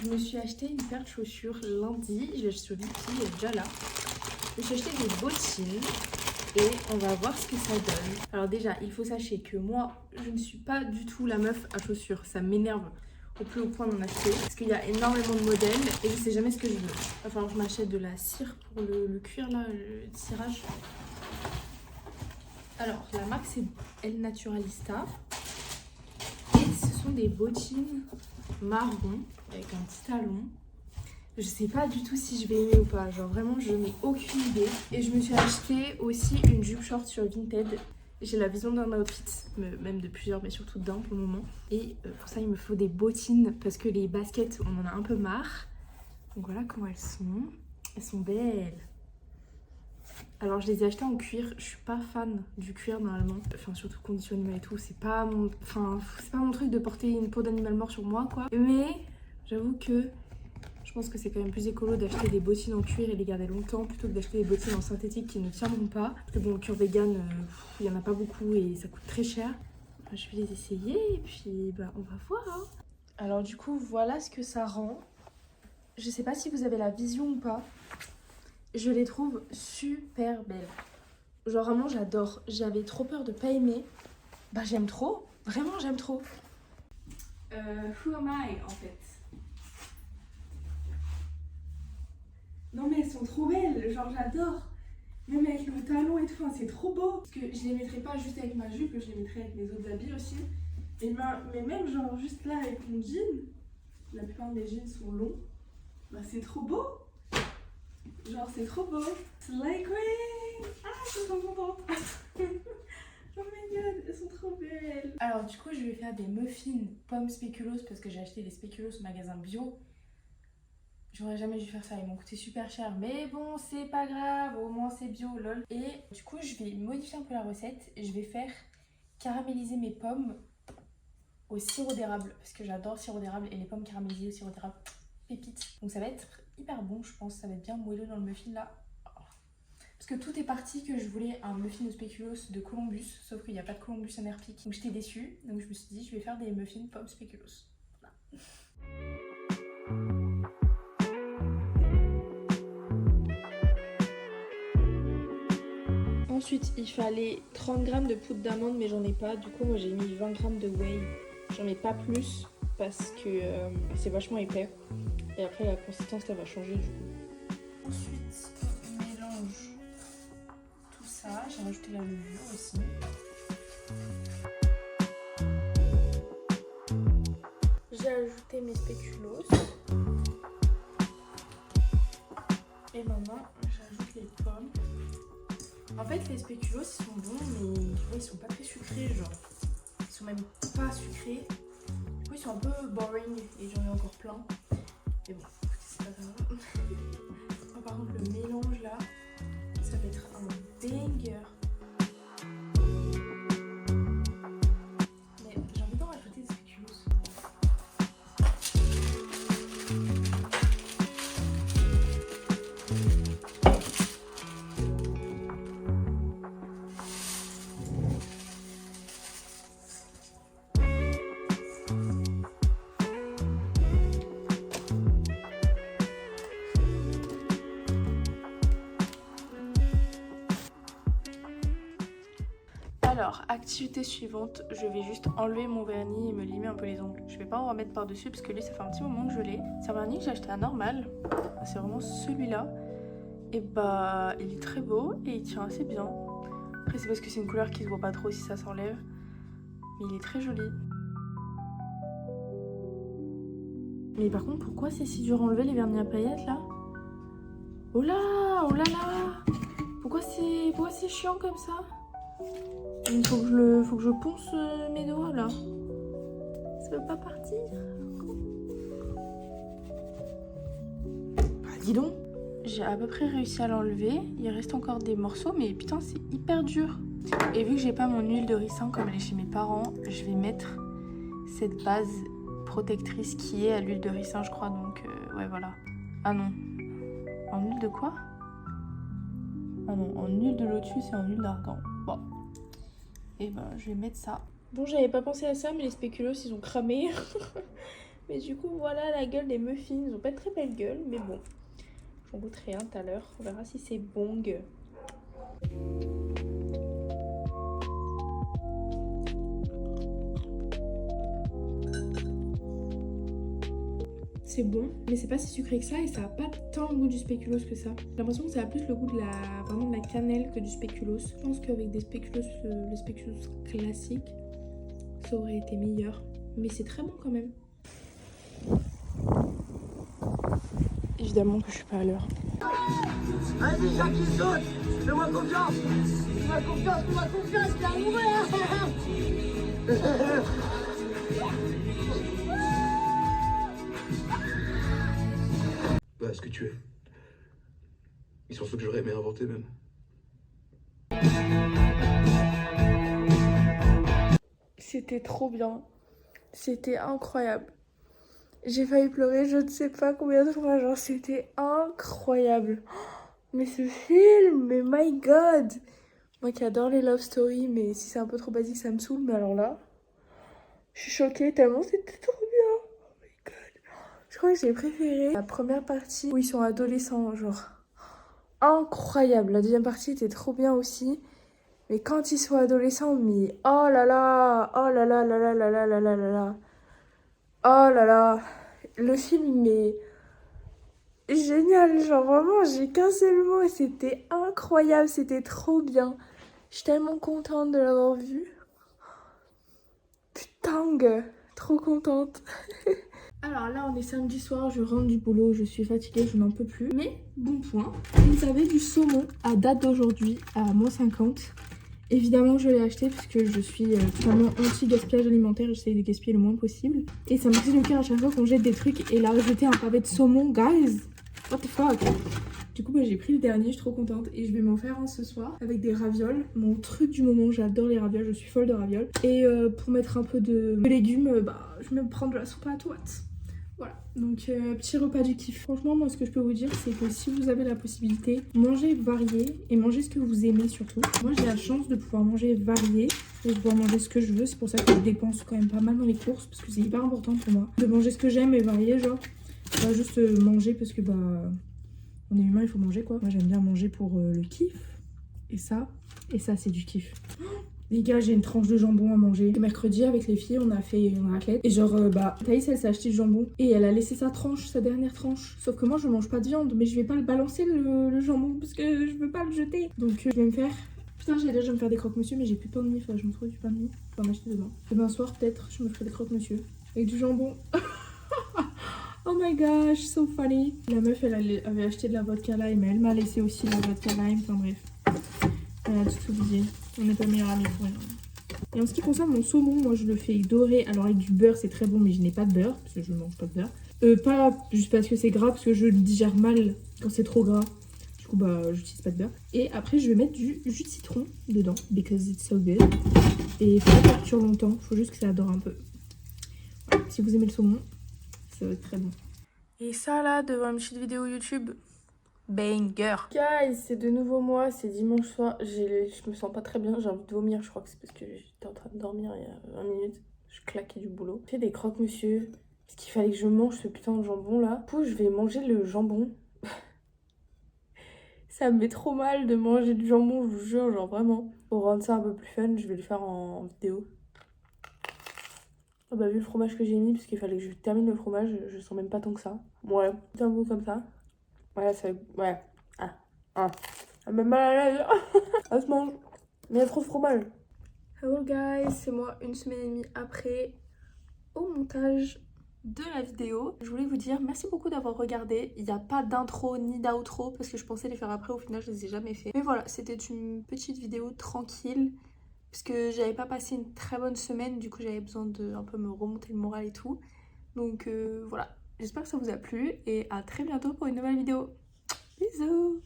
je me suis acheté une paire de chaussures lundi. Je vais sur Viki, elle est déjà là. Je me suis acheté des bottines et on va voir ce que ça donne. Alors déjà, il faut sachez que moi, je ne suis pas du tout la meuf à chaussures. Ça m'énerve au plus haut point d'en acheter parce qu'il y a énormément de modèles et je sais jamais ce que je veux. Il va falloir que je m'achète de la cire pour le cuir là, le tirage. Alors, la marque c'est El Naturalista. Et ce sont des bottines marron avec un petit talon. Je sais pas du tout si je vais aimer ou pas. Genre vraiment, je n'ai aucune idée. Et je me suis acheté aussi une jupe short sur Vinted. J'ai la vision d'un outfit, même de plusieurs, mais surtout d'un pour le moment. Et pour ça, il me faut des bottines parce que les baskets, on en a un peu marre. Donc voilà comment elles sont. Elles sont belles. Alors je les ai achetées en cuir, je suis pas fan du cuir normalement, enfin surtout condition animale et tout, c'est pas mon truc de porter une peau d'animal mort sur moi quoi. Mais j'avoue que je pense que c'est quand même plus écolo d'acheter des bottines en cuir et les garder longtemps plutôt que d'acheter des bottines en synthétique qui ne tiendront pas. Parce que bon, le cuir vegan, il y en a pas beaucoup et ça coûte très cher. Enfin, je vais les essayer et puis bah on va voir hein. Alors du coup voilà ce que ça rend. Je sais pas si vous avez la vision ou pas. Je les trouve super belles. Genre vraiment j'adore. J'avais trop peur de pas aimer. Bah j'aime trop. Vraiment j'aime trop. Who am I en fait? Non mais elles sont trop belles. Genre j'adore. Même avec le talon et tout. Enfin, c'est trop beau. Parce que je les mettrais pas juste avec ma jupe. Je les mettrais avec mes autres habits aussi. Mais même genre juste là avec mon jean. La plupart de mes jeans sont longs. Bah c'est trop beau. Genre c'est trop beau. Slay Queen. Ah je suis trop contente. Oh my god, elles sont trop belles. Alors du coup je vais faire des muffins pommes spéculoos parce que j'ai acheté des spéculoos au magasin bio. J'aurais jamais dû faire ça, ils m'ont coûté super cher. Mais bon c'est pas grave, au moins c'est bio lol. Et du coup je vais modifier un peu la recette. Je vais faire caraméliser mes pommes au sirop d'érable. Parce que j'adore le sirop d'érable et les pommes caramélisées au sirop d'érable. Pépite. Donc ça va être hyper bon je pense, ça va être bien moelleux dans le muffin là. Parce que tout est parti que je voulais un muffin au spéculoos de Columbus, sauf qu'il n'y a pas de Columbus à Merpic. Donc j'étais déçue, donc je me suis dit je vais faire des muffins pommes spéculoos. Voilà. Ensuite il fallait 30 g de poudre d'amande mais j'en ai pas, du coup moi j'ai mis 20 g de whey. J'en mets pas plus parce que c'est vachement épais. Et après la consistance là va changer du coup. Ensuite on mélange tout ça, j'ai rajouté la levure aussi. J'ai ajouté mes spéculoos. Et maintenant j'ajoute les pommes. En fait les spéculoos ils sont bons mais tu vois ils sont pas très sucrés genre. Ils sont même pas sucrés. Du coup ils sont un peu boring et j'en ai encore plein. Mais bon, c'est pas grave. Par contre le mélange là, ça va être un banger. Mais j'ai envie d'en rajouter des spéculoos. Alors, activité suivante, je vais juste enlever mon vernis et me limer un peu les ongles. Je vais pas en remettre par-dessus parce que lui, ça fait un petit moment que je l'ai. C'est un vernis que j'ai acheté à Normal. C'est vraiment celui-là. Et bah, il est très beau et il tient assez bien. Après, c'est parce que c'est une couleur qui se voit pas trop si ça s'enlève. Mais il est très joli. Mais par contre, pourquoi c'est si dur à enlever les vernis à paillettes là? Oh là, oh là là! Pourquoi c'est chiant comme ça? Il faut que je ponce mes doigts là. Ça veut pas partir. Bah dis donc. J'ai à peu près réussi à l'enlever. Il reste encore des morceaux mais putain c'est hyper dur. Et vu que j'ai pas mon huile de ricin comme elle est chez mes parents, je vais mettre cette base protectrice qui est à l'huile de ricin je crois. Donc ouais voilà. Ah non. En huile de quoi? Ah non, en huile de lotus et en huile d'argan. Bon. Et ben je vais mettre ça. Bon j'avais pas pensé à ça mais les spéculoos ils ont cramé. Mais du coup, voilà la gueule des muffins. Ils ont pas de très belle gueule, mais bon. J'en goûterai un tout à l'heure. On verra si c'est bon. C'est bon, mais c'est pas si sucré que ça et ça a pas tant le goût du spéculoos que ça. J'ai l'impression que ça a plus le goût de vraiment de la cannelle que du spéculoos. Je pense qu'avec des spéculoos, le spéculoos classique, ça aurait été meilleur. Mais c'est très bon quand même. Évidemment que je suis pas à l'heure. Vas-y, Jackie, saute! Fais-moi confiance! Fais-moi confiance, t'es amoureux! Bah, ce que tu es. Ils sont ceux que j'aurais aimé inventer même. C'était trop bien. C'était incroyable. J'ai failli pleurer, je ne sais pas combien de fois. Genre, c'était incroyable. Mais ce film, mais my god! Moi qui adore les love stories, mais si c'est un peu trop basique, ça me saoule. Mais alors là, je suis choquée tellement c'était trop bien. Oh my god. Je crois que j'ai préféré la première partie où ils sont adolescents, genre incroyable. La deuxième partie était trop bien aussi. Mais quand ils sont adolescents, mais oh là là, oh là là là là là là là là là là. Oh là là, le film est génial, genre vraiment j'ai qu'un seul mot, c'était incroyable, c'était trop bien. Je suis tellement contente de l'avoir vu. Putain, trop contente. Alors là on est samedi soir, je rentre du boulot, je suis fatiguée, je n'en peux plus. Mais bon point, vous avez du saumon à date d'aujourd'hui à -50. Évidemment, je l'ai acheté puisque je suis totalement anti-gaspillage alimentaire. J'essaye de gaspiller le moins possible. Et ça me brise le cœur à chaque fois qu'on jette des trucs. Et là, jeter un pavé de saumon, guys, what the fuck. Du coup, j'ai pris le dernier, je suis trop contente. Et je vais m'en faire un ce soir avec des ravioles. Mon truc du moment, j'adore les ravioles, je suis folle de ravioles. Et pour mettre un peu de légumes, je vais me prendre de la soupe à la tomate. Voilà, donc petit repas du kiff. Franchement, moi ce que je peux vous dire, c'est que si vous avez la possibilité, mangez varié et mangez ce que vous aimez surtout. Moi j'ai la chance de pouvoir manger varié et de pouvoir manger ce que je veux. C'est pour ça que je dépense quand même pas mal dans les courses parce que c'est hyper important pour moi de manger ce que j'aime et varié, genre pas juste manger parce que on est humain, il faut manger quoi. Moi j'aime bien manger pour le kiff et ça c'est du kiff. Les gars, j'ai une tranche de jambon à manger. Le mercredi, avec les filles, on a fait une raclette. Et genre, Thaïs, elle s'est acheté du jambon. Et elle a laissé sa tranche, sa dernière tranche. Sauf que moi, je mange pas de viande. Mais je vais pas le balancer, le jambon, parce que je veux pas le jeter. Donc, je vais me faire... Putain, j'allais dire, je vais me faire des croque-monsieur, mais j'ai plus de pain de mie. Faut que je me trouve du pain de mie. Je vais en acheter demain. Demain soir, peut-être, je me ferai des croque-monsieur. Avec du jambon. Oh my gosh, so funny. La meuf, elle avait acheté de la vodka lime. Elle m'a laissé aussi la vodka lime. Enfin, bref. Elle a tout oublié. On n'est pas meilleurs amis pour rien. Et en ce qui concerne mon saumon, moi je le fais doré. Alors avec du beurre c'est très bon, mais je n'ai pas de beurre parce que je ne mange pas de beurre. Pas juste parce que c'est gras, parce que je le digère mal quand c'est trop gras. Du coup j'utilise pas de beurre. Et après je vais mettre du jus de citron dedans, because it's so good. Et il faut pas que ça dure longtemps, il faut juste que ça dore un peu. Voilà. Si vous aimez le saumon, ça va être très bon. Et ça là, devant une petite vidéo YouTube, banger. Guys, c'est de nouveau moi, c'est dimanche soir, je me sens pas très bien, j'ai envie de vomir, je crois que c'est parce que j'étais en train de dormir il y a 20 minutes. Je claquais du boulot. J'ai fait des croque-monsieur, parce qu'il fallait que je mange ce putain de jambon là. Du coup, je vais manger le jambon. Ça me met trop mal de manger du jambon, je vous jure, genre vraiment. Pour rendre ça un peu plus fun, je vais le faire en vidéo. Oh vu le fromage que j'ai mis, parce qu'il fallait que je termine le fromage, je sens même pas tant que ça. Ouais, c'est un goût comme ça. Ouais, ça... Ouais. Ça me met mal à l'aise. Ça se mange. Mais il y a trop de fromage. Hello guys, c'est moi une semaine et demie après au montage de la vidéo. Je voulais vous dire merci beaucoup d'avoir regardé. Il n'y a pas d'intro ni d'outro parce que je pensais les faire après. Au final, je les ai jamais fait. Mais voilà, c'était une petite vidéo tranquille parce que j'avais pas passé une très bonne semaine. Du coup, j'avais besoin de un peu me remonter le moral et tout. Donc voilà, j'espère que ça vous a plu et à très bientôt pour une nouvelle vidéo. Bisous!